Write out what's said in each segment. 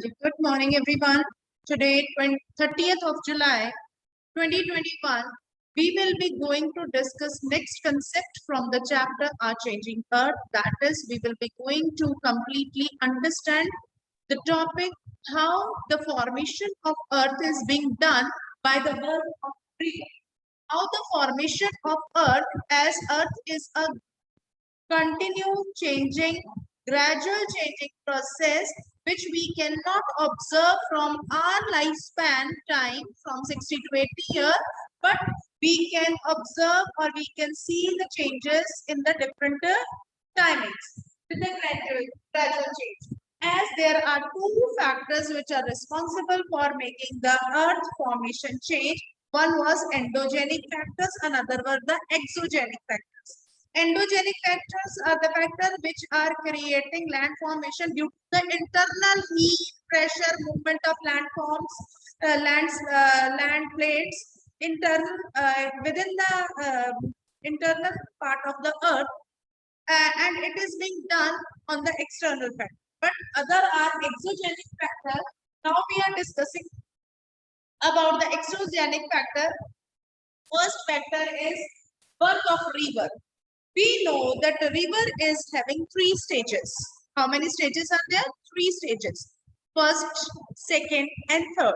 Good morning, everyone. Today, 30th of July, 2021, we will be going to discuss next concept from the chapter Our Changing Earth. That is, we will be going to completely understand the topic how the formation of Earth is being done by the work of tree. How the formation of Earth, as Earth is a continue changing, gradual changing process which we cannot observe from our lifespan time from 60 to 80 years, but we can observe or we can see the changes in the different timings with the gradual change. As there are two factors which are responsible for making the earth formation change. One was endogenic factors, another were the exogenic factors. Endogenic factors are the factors which are creating land formation due to the internal heat, pressure, movement of landforms, land plates, within the internal part of the earth, and it is being done on the external factor. But other are exogenic factor. Now we are discussing about the exogenic factor. First factor is birth of river. We know that the river is having three stages. How many stages are there? Three stages. First, second, and third.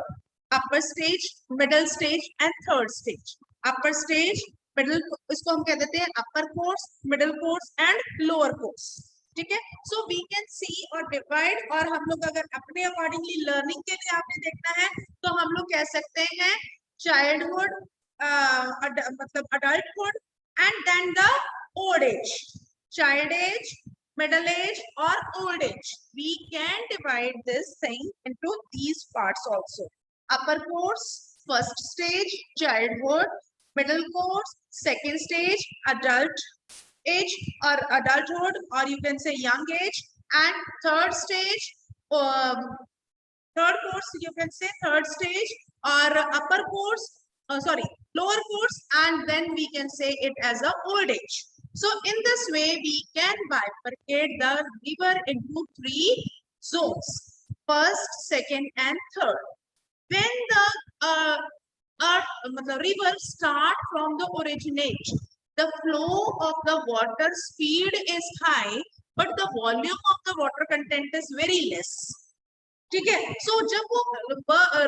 Upper stage, middle stage, and third stage. Upper stage, middle, इसको हम कह देते हैं upper course, middle course, and lower course. ठीक है? So we can see और divide, और हम लोग अगर अपने accordingly learning के लिए आपने देखना है, तो हम लोग कह सकते हैं childhood, मतलब adulthood, and then the old age, child age, middle age, or old age. We can divide this thing into these parts also. Upper course, first stage, childhood, middle course, second stage, adult age or adulthood, or you can say young age, and third stage, third course, you can say third stage, or upper course, lower course, and then we can say it as a old age. So in this way, we can bifurcate the river into three zones: first, second, and third. When the river start from the originate, the flow of the water speed is high, but the volume of the water content is very less. ठीक है? So जब वो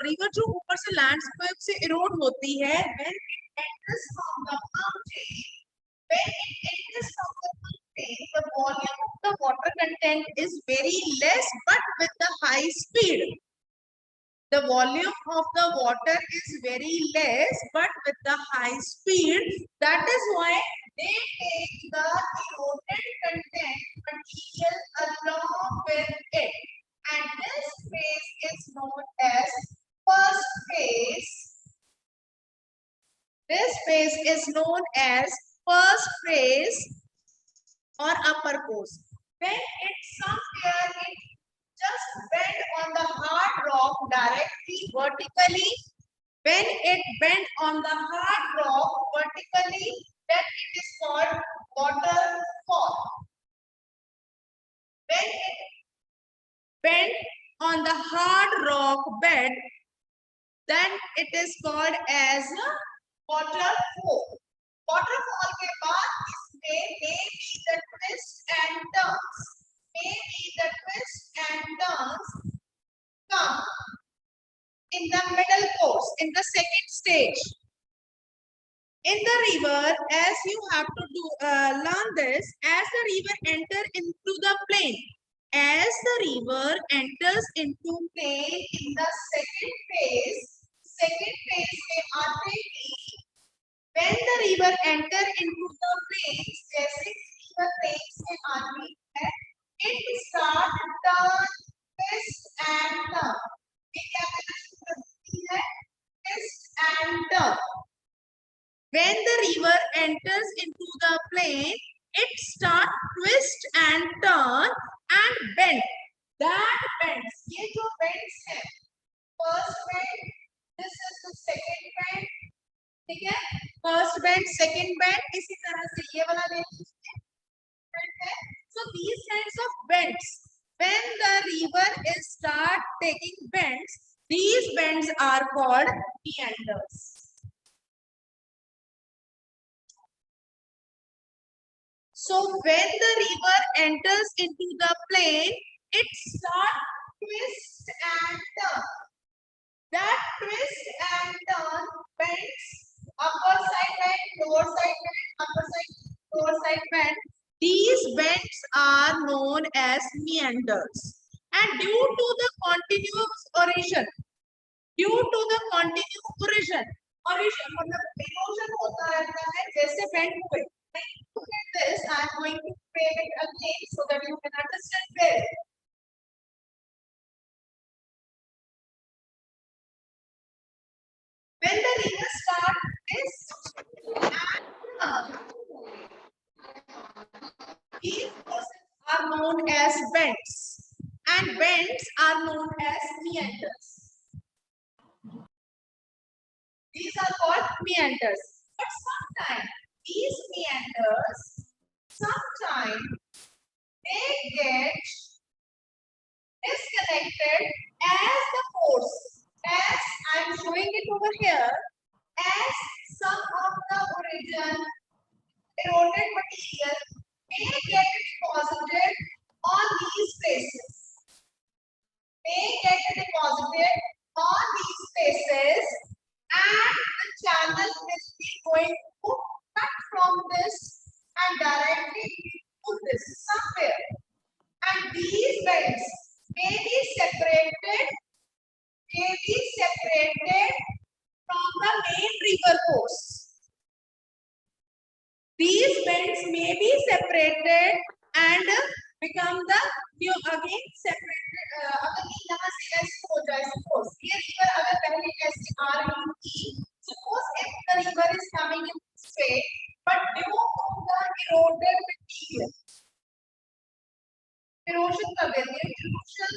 river जो ऊपर से landscape से erode होती है, when it enters from the mountain, the volume of the water content is very less, but with the high speed. The volume of the water is very less, but with the high speed. That is why they take the eroded content material along with it. And this phase is known as first phase. This phase is known as first phase or upper course. When it's somewhere, it just bend on the hard rock directly vertically. When it bend on the hard rock vertically, then it is called waterfall. When it bend on the hard rock bed, then it is called as waterfall. Waterfall के बाद इसमें maybe the twist and turns. Maybe the twist and turns come in the middle course, in the second stage. In the river, as you have to learn this, as the river enter into the plain, as the river enters into plain in the second phase में आते ही, when the river enter into the plains, जैसे river plains में आती है, it start turn, twist and turn. ये क्या करती है? Twist and turn. When the river enters into the plain, it start twist and turn and bend. That bends. ये जो bends है, first bend, this is the second bend. ठीक है? First bend, second bend, इसी तरह से ये वाला ले लीजिए. So these kinds of bends, when the river is start taking bends, these bends are called meanders. So when the river enters into the plain, it starts twist and turn. That twist and turn bends, upper side bend, lower side bend, upper side, lower side bend. These bends are known as meanders. And due to the continuous origin, मतलब erosion होता रहता है जैसे bend हुए. Look at this. I am going to frame it again so that you can understand better. When the river starts this and these forces are known as bends, and bends are known as meanders. These are called meanders. But sometimes these meanders, sometimes they get disconnected as the force, as I am showing it over here, as some of the origin eroded material may get deposited on these places. And the channel will be going to cut from this and directly to this somewhere. And these bends may be separated from the main river course. These bends may be separated and become the new again separated. अगर यहाँ से ऐसे हो जाए, suppose ये river अगर पहले ऐसे आ रही थी, suppose if the river is coming in this way, but due to the eroded material, erosion कर देते हैं, erosion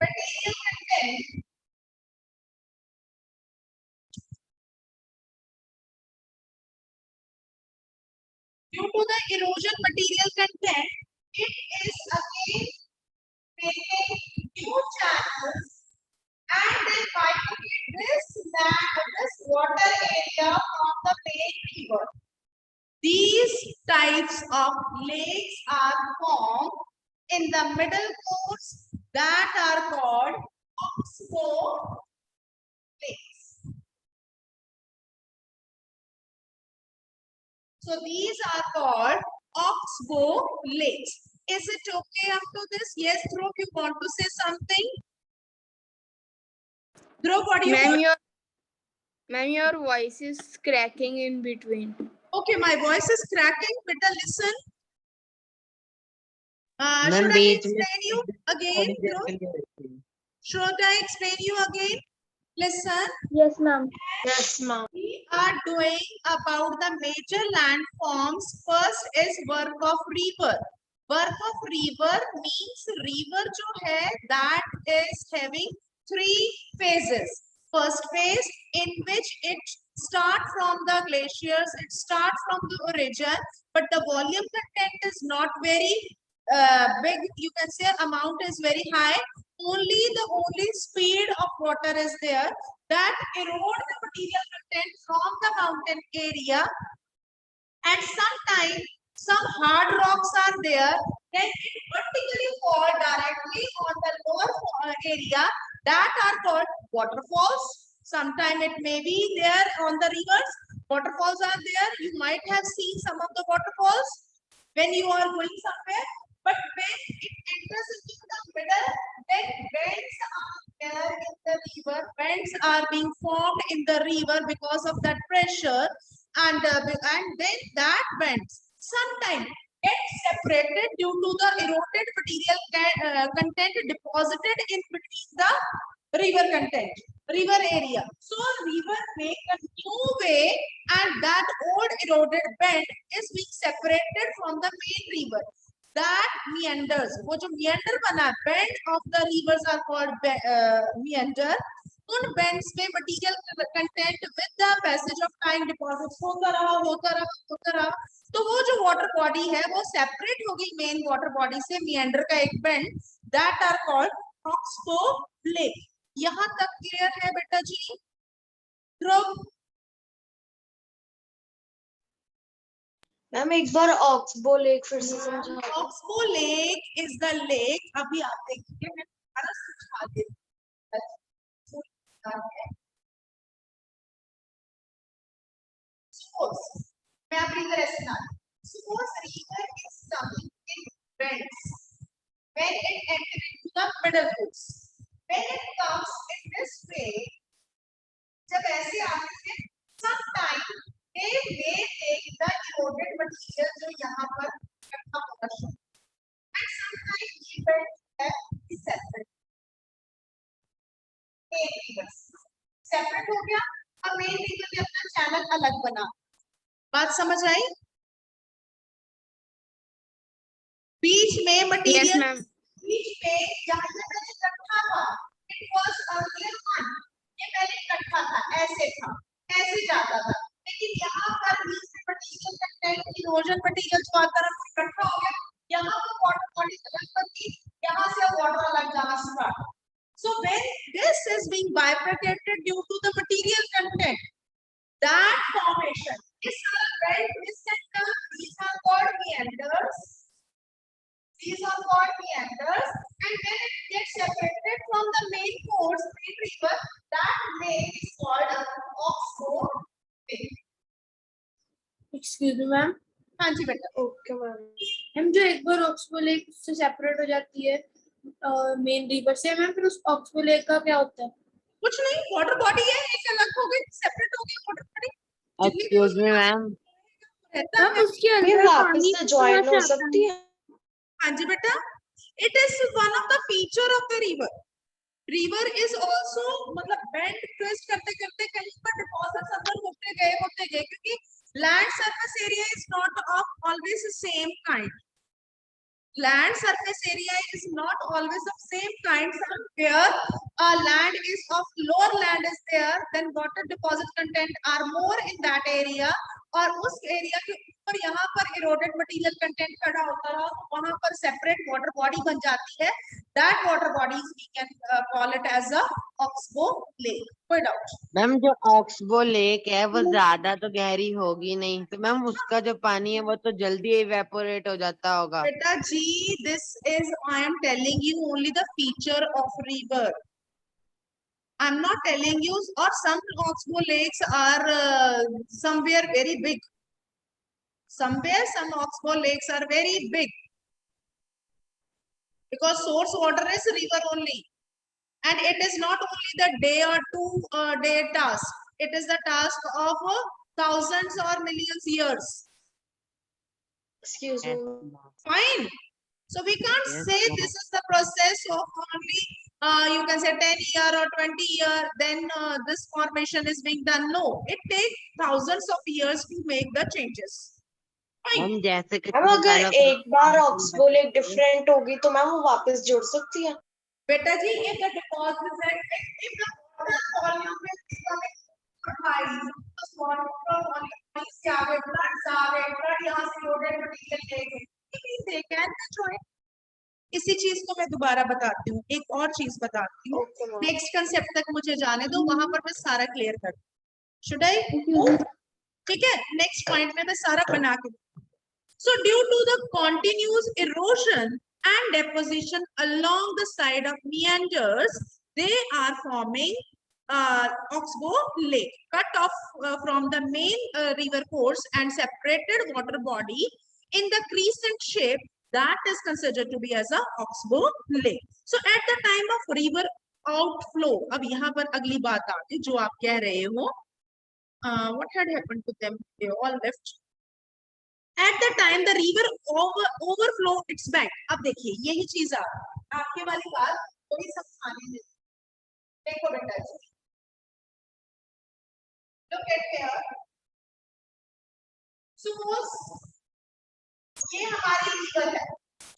material content. Due to the erosion material content, it is again making new channels and then bifurcate this water area from the main river. These types of lakes are formed in the middle course that are called oxbow lakes. So these are called oxbow lakes. Is it okay up to this? Yes, Dhruv, you want to say something? Dhruv, what do you want? Ma'am, your voice is cracking in between. Okay, my voice is cracking. Better listen. Should I explain you again, Dhruv? Should I explain you again? Listen. Yes, ma'am. Yes, ma'am. We are doing about the major landforms. First is work of river. Work of river means river जो है that is having three phases. First phase in which it starts from the glaciers, it starts from the origin, but the volume content is not very big. You can say amount is very high. Only speed of water is there that erode the material content from the mountain area, and sometimes some hard rocks are there, then it vertically fall directly on the lower area that are called waterfalls. Sometimes it may be there on the rivers. Waterfalls are there. You might have seen some of the waterfalls when you are going somewhere. But when it enters into the middle, then bends are there in the river. Bends are being formed in the river because of that pressure, and then that bends sometimes get separated due to the eroded material content deposited in between the river content, river area. So river make a new way, and that old eroded bend is being separated from the main river. That meanders, वो जो meander बना, bend of the rivers are called meander. उन bends में material content with the passage of time deposits होता रहा, तो वो जो water body है वो separate हो गई main water body से meander का एक bend, that are called Oxbow Lake. यहाँ तक क्लियर है बेटा जी? ध्रुव, मैम एक बार ऑक्सबो लेक फिर से समझा दो। Oxbow Lake is the lake, अभी आप देखिए मैं सारा समझा देती हूँ। Suppose, मैं आप रिवर ऐसे ना, suppose river is coming in bends when it enters into the middle course. When it comes in this way, जब ऐसे आते हैं, sometime they may take the eroded material जो यहाँ पर इकट्ठा होगा, and sometimes we bend is separate. Main rivers separate हो गया, अब main river में अपना channel अलग बना। बात समझ आई? बीच में Yes, मटेरियल, ma'am. बीच में जहाँ से पहले इकट्ठा था, it was earlier one, ये पहले इकट्ठा था, ऐसे था, ऐसे जाता था, लेकिन यहाँ पर बीच में मटेरियल कंटेंट, इरोजन मटेरियल जो आता है वो इकट्ठा हो गया, यहाँ पर वाटर बॉडी अलग बनती, यहाँ से वाटर अलग जाना start. So when this is being bifurcated due to the material content, that formation is well descended. These are called meanders. These are called meanders, and when it gets separated from the main course, main river, that lake is called Oxbow Lake. Excuse me ma'am. हाँ जी बेटा। Okay ma'am. Ma'am जो एक बार oxbow lake से separate हो जाती है main river से, ma'am फिर उस ऑक्सबो लेक का क्या होता है? कुछ नहीं, वाटर बॉडी है, एक अलग हो गई, सेपरेट हो गई water body. Excuse me ma'am, रहता है उसके ये अंदर वापस पानी से ज्वाइन हो सकती है? हाँ जी बेटा, it is one of the feature of the river. River is also मतलब bend twist करते करते कहीं पर deposits अंदर होते गए क्योंकि land surface area is not of always the same kind. Land surface area is not always of same kind. Somewhere land is of lower land is there, then water deposit content are more in that area. और उस area के ऊपर यहाँ पर eroded material content खड़ा होता रहा, वहाँ पर separate water body बन जाती है. That water bodies we can call it as a Oxbow Lake. कोई doubt? मैम जो ऑक्सबो लेक है वो ज्यादा तो गहरी होगी नहीं, तो मैम उसका जो पानी है वो तो जल्दी इवेपोरेट हो जाता होगा। बेटा जी, this is I am telling you only the feature of river. I'm not telling you, or some Oxbow lakes are somewhere very big. Somewhere some Oxbow lakes are very big. Because source water is river only. And it is not only the day or 2 day task. It is the task of thousands or millions years. Excuse me. Fine. So we can't Yes, say ma'am. this is the process of only you can say 10 year or 20 year, then this formation is being done. No, it takes thousands of years to make the changes. Fine. Ma'am जैसे कि ma'am अगर एक बार oxbow lake different होगी तो ma'am वो वापस जुड़ सकती है? बेटा जी, if the deposit if the water volume is becoming high, the water volume is blood यहाँ से loaded material लेंगे, they can join. इसी चीज को मैं दोबारा बताती हूँ, एक और चीज बताती हूँ, ओके मैम। नेक्स्ट कंसेप्ट तक मुझे जाने दो, वहां पर मैं सारा क्लियर कर दूँ। Should I? ठीक है, नेक्स्ट पॉइंट में मैं सारा बना के। So due to the continuous erosion and deposition along the side of meanders, they are forming Oxbow Lake, cut off from the main river course and separated water body in the crescent shape. That is considered to be as a Oxbow Lake. So at the time of river outflow, अब यहाँ पर अगली बात आती है जो आप कह रहे हो, what had happened to them? They all left. At the time the river overflow its bank. अब देखिए यही चीज आपके वाली बात वही समझाने में। देखो बेटा जी, look at here. Suppose ये हमारी रिवर है,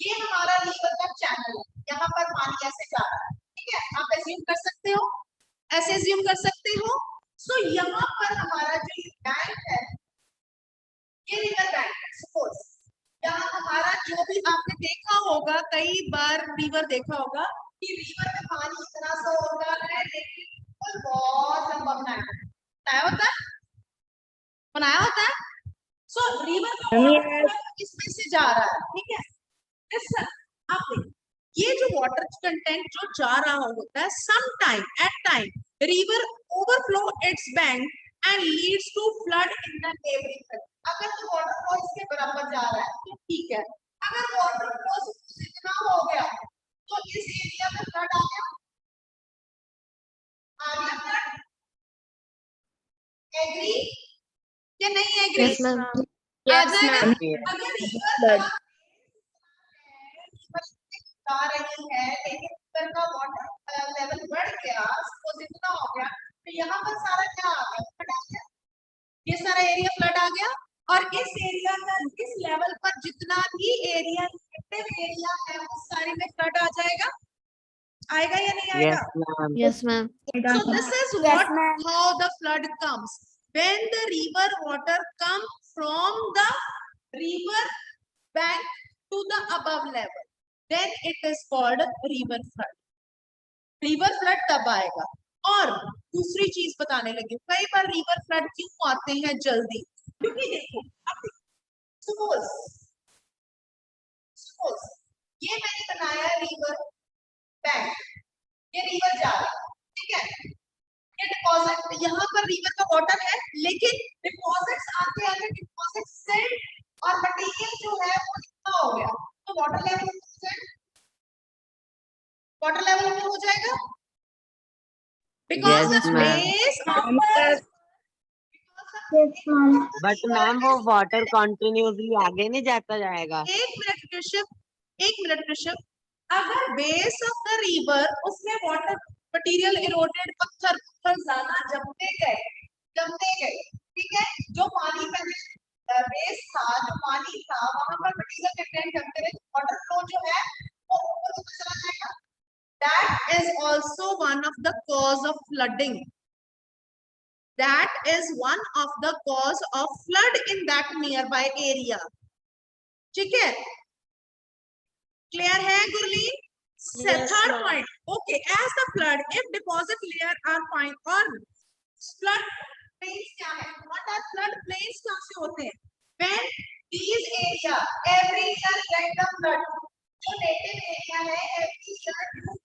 ये हमारा रिवर का चैनल है, यहाँ पर पानी ऐसे जा रहा है, ठीक है, आप एज्यूम कर सकते हो, ऐसे एज्यूम कर सकते हो। सो यहाँ पर हमारा जो बैंक है, ये रिवर बैंक है, सपोज यहाँ हमारा जो भी आपने देखा होगा, कई बार रिवर देखा होगा कि रिवर में पानी इतना सा होता है लेकिन बहुत लंबा बनाया होता है, बनाया होता है। सो रिवर का वाटर इसमें से जा रहा है, ठीक है। Yes, sir. आप देखिए, ये जो वाटर कंटेंट जो जा रहा होता है, some time at time river overflow its bank and leads to flood in the neighbouring country. अगर तो वाटर फ्लो इसके बराबर जा रहा है तो ठीक है, अगर वाटर फ्लो इतना हो गया तो इस एरिया में फ्लड आ गया, फ्लड। एग्री या नहीं एग्री? Yes, ma'am. आ Yes, जाएगा। ma'am. अगर रिवर Flood. जा रही है लेकिन रिवर का वाटर लेवल बढ़ गया, सपोज इतना हो गया, तो यहाँ पर सारा क्या आ गया, फ्लड आ गया। ये सारा एरिया फ्लड आ गया और इस एरिया का इस लेवल पर जितना भी एरिया इफेक्टेड एरिया है उस सारे में फ्लड आ जाएगा। आएगा या नहीं आएगा? Yes, ma'am. Yes, ma'am. So this is what how the flood comes. When the river water comes from the river bank to the above level, then it is called river flood. River flood तब आएगा। और दूसरी चीज बताने लगी, कई बार river flood क्यों आते हैं जल्दी, क्योंकि देखो अब सपोज ये मैंने बनाया रिवर बैंक, ये रिवर जा रहा है, ठीक है। ये डिपॉजिट, यहाँ पर रिवर का वाटर है लेकिन डिपॉजिट्स आते आते डिपॉजिट सेट और मटेरियल जो है वो कितना हो गया, तो वाटर लेवल में हो जाएगा, because Yes, the ma'am. Base of but ma'am वो वाटर कंटिन्यूसली आगे नहीं जाता जाएगा। एक मिनट ऋषभ, अगर बेस ऑफ द रिवर उसमें वाटर मटेरियल इरोडेड, पत्थर ज्यादा जमते गए, ठीक है। जो पानी पहले बेस था, जो पानी था वहां पर मटेरियल कंटेंट जमते रहे, वाटर फ्लो जो है वो ऊपर चला जाएगा। That is also one of the cause of flooding. That is one of the cause of flood in that nearby area. ठीक है, क्लियर है Gurleen? Yes, Third ma'am. point. Okay, as the flood, if deposit layer are fine or flood plains क्या है? What are flood plains कहाँ से होते हैं? When these area every year get the flood. जो native area है every year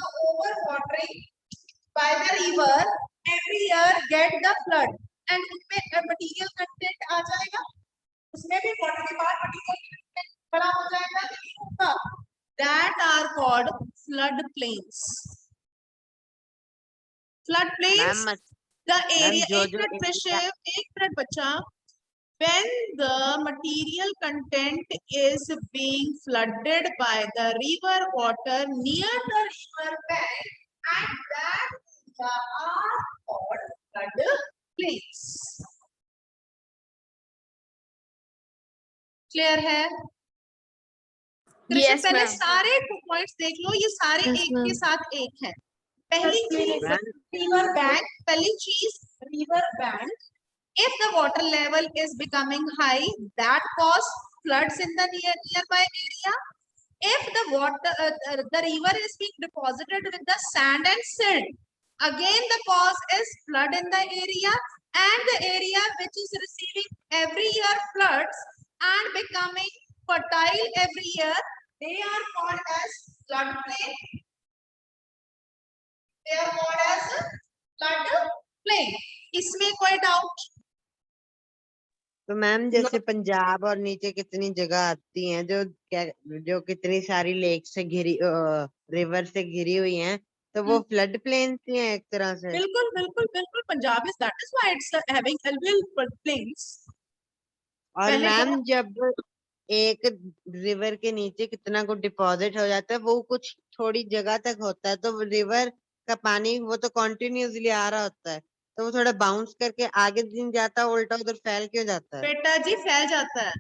over watering by the river, every year get the flood and उसमें material content आ जाएगा, उसमें भी water के बाद material content बड़ा हो जाएगा, नहीं होगा। That are called flood plains. Flood plains, ma'am the area. जो एक मिनट ऋषभ, एक मिनट बच्चा। When the material content is being flooded by the river water near the river bank, and that are called flood plains. Clear है? Yes, पहले ma'am. सारे points देख लो, ये सारे Yes, एक के ma'am. साथ एक है। पहली चीज रिवर बैंक, पहली चीज river bank, if the water level is becoming high, that cause floods in the nearby area. If the water the river is being deposited with the sand and silt, again the cause is flood in the area, and the area which is receiving every year floods and becoming fertile every year, they are called as floodplain. They are called as floodplain. इसमें कोई doubt? तो ma'am जैसे पंजाब और नीचे कितनी जगह आती हैं जो कितनी सारी लेक से घिरी रिवर से घिरी हुई हैं, तो वो फ्लड प्लेन ही हैं एक तरह से। बिल्कुल बिल्कुल बिल्कुल, Punjab is that is why it's having alluvial plains. और पहले मैम जब एक रिवर के नीचे कितना कुछ डिपॉजिट हो जाता है, वो कुछ थोड़ी जगह तक होता है, तो रिवर का पानी वो तो कंटिन्यूसली आ रहा होता है, तो वो थोड़ा बाउंस करके आगे दिन जाता है, उल्टा उधर फैल क्यों जाता है? बेटा जी फैल जाता है।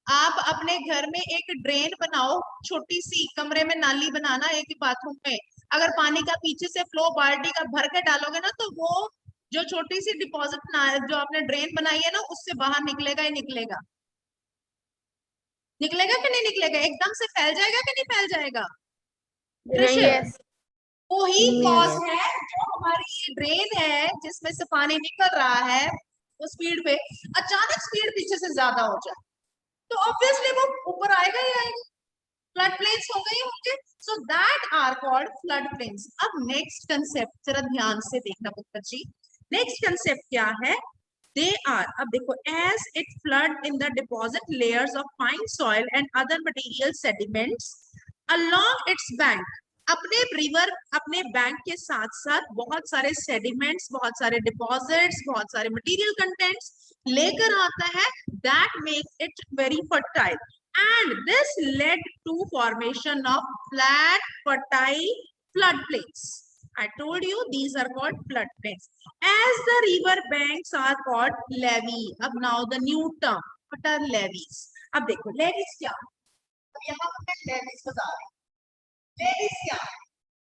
आप अपने घर में एक ड्रेन बनाओ, छोटी सी कमरे में नाली बनाना, एक बाथरूम में, अगर पानी का पीछे से फ्लो बाल्टी का भर के डालोगे ना, तो वो जो छोटी सी डिपॉजिट जो आपने ड्रेन बनाई है ना, उससे बाहर निकलेगा ही निकलेगा। निकलेगा कि नहीं निकलेगा, एकदम से फैल जाएगा कि नहीं फैल जाएगा? नहीं, yes. वही Yes. कॉज है जो हमारी ये ड्रेन है जिसमें से पानी निकल रहा है, वो स्पीड पे अचानक स्पीड पीछे से ज्यादा हो जाए तो ऑब्वियसली वो ऊपर आएगा ही आएगा, फ्लड प्लेन्स हो गए होंगे, so that are called flood plains. अब नेक्स्ट कंसेप्ट जरा ध्यान से देखना पुत्र जी, नेक्स्ट कंसेप्ट क्या है? दे आर, अब देखो, as it flood in the deposit layers of fine soil and other material sediments along its bank, अपने रिवर, अपने बैंक के साथ साथ बहुत सारे सेडिमेंट्स, बहुत सारे डिपॉजिट्स, बहुत सारे मटेरियल कंटेंट्स लेकर आता है, that makes it very fertile and this led to formation of flat fertile floodplains. I told you these are called floodplains. As the river banks are called levee. अब now the new term, what are levees? अब देखो levees क्या, अब यहाँ पर मैं levees बता रही हूँ। लेविस क्या है?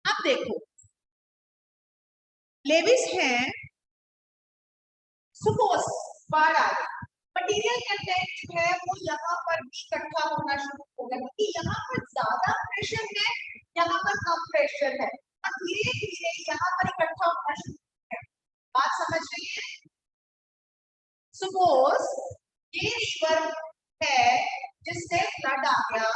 अब देखो, लेविस है, सपोज बाढ़ आ गई, मटीरियल कंटेंट जो है वो यहाँ पर भी इकट्ठा होना शुरू हो गया क्योंकि यहाँ पर ज्यादा प्रेशर है, यहाँ पर कम प्रेशर है, और धीरे धीरे यहाँ पर इकट्ठा होना शुरू हो गया। बात समझ रही है? सपोज ये रिवर है जिससे फ्लड आ गया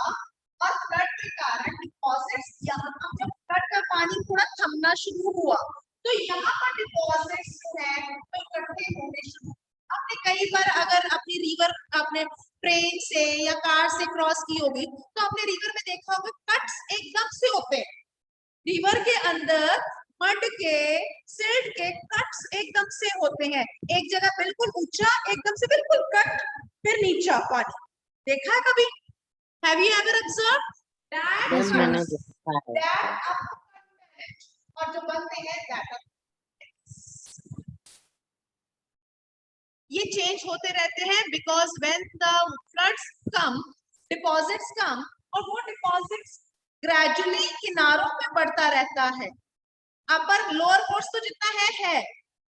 और फ्लड के कारण डिपॉजिट्स, यहाँ पर जब फ्लड का पानी थोड़ा थमना शुरू हुआ तो यहाँ पर डिपॉजिट्स जो है वो इकट्ठे होने शुरू। आपने कई बार अगर अपनी रिवर अपने ट्रेन से या कार से क्रॉस की होगी तो आपने रिवर में देखा होगा कट्स एकदम से होते हैं, रिवर के अंदर मड के, सिल्ट के कट्स एकदम से होते हैं, एक जगह बिल्कुल ऊंचा, एकदम से बिल्कुल कट, फिर नीचा पानी। देखा है कभी? Have you ever observed that? Yes, मैंने देखा है। That और जो बनते हैं that ये चेंज होते रहते हैं because when the floods come, deposits come और वो deposits gradually किनारों पे बढ़ता रहता है। अपर लोअर कोर्स तो जितना है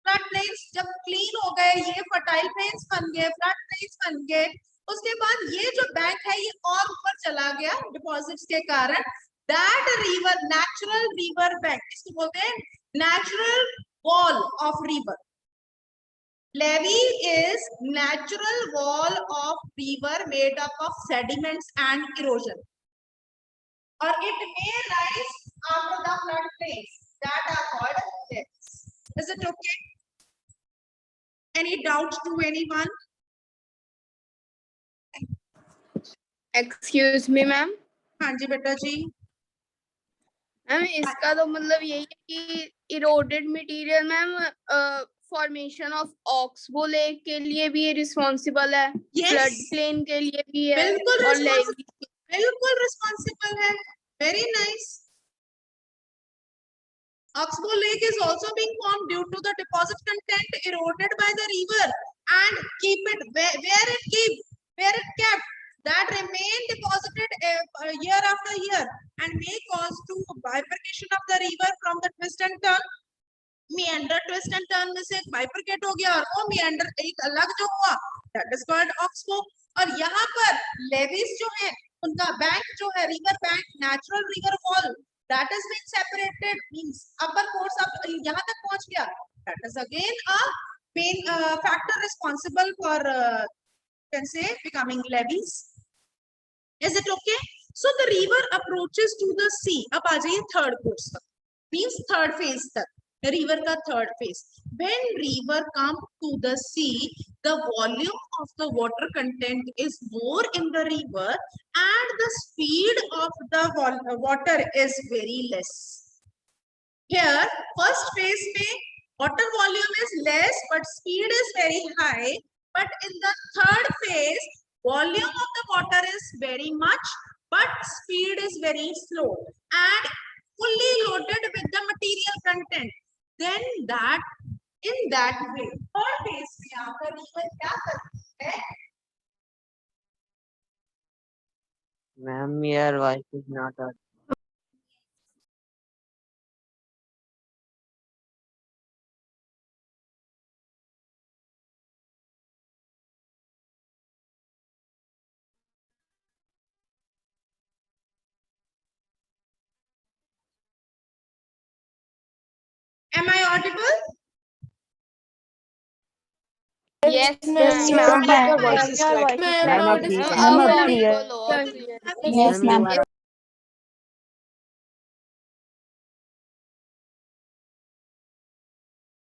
फ्लड प्लेन्स जब क्लीन हो गए, ये फर्टाइल प्लेन्स बन गए, फ्लड प्लेन्स बन गए, उसके बाद ये जो बैंक है ये और ऊपर चला गया डिपॉजिट्स के कारण, that river, natural river bank, इसको बोलते हैं natural wall of river. Levee is natural wall of river made up of sediments and erosion, or it may rise after the flood plains that are called levees. Is it okay? Any doubt to anyone? Excuse me, ma'am. हाँ जी बेटा जी। Ma'am इसका तो मतलब यही है कि eroded material ma'am formation of oxbow lake के लिए भी रिस्पॉन्सिबल है, फ्लड प्लेन के लिए भी है, बिल्कुल और लेवी, बिल्कुल रिस्पॉन्सिबल है। Very nice. Oxbow Lake is also being formed due to the deposit content eroded by the river and keep it where it kept that remain deposited year after year and may cause to bifurcation of the river from the twist and turn. meander twist and turn में से bifurcate हो गया और वो meander एक अलग जो हुआ that is called oxbow। और यहाँ पर levees जो है उनका बैंक जो है river bank, natural river wall that is being separated, means upper course अब यहाँ तक पहुंच गया, that is again a main factor responsible for can say becoming levees। Is it okay? So the river approaches to the sea। अब आ जाइए third course तक, means third phase तक, river का third phase। When river come to the sea, the volume of the water content is more in the river and the speed of the water is very less। Here first phase में water volume is less but speed is very high, but in the third phase volume of the water is very much but speed is very slow and fully loaded with the material content। Then that in that way third phase में आकर river क्या करती है? Ma'am, your voice is not audible. Am I audible? Yes, Yes, ma'am. ma'am, but your voice is Ma'am, crackling. Ma'am अब ठीक है अब Ma'am, audible हो, अब clear है. Ma'am you are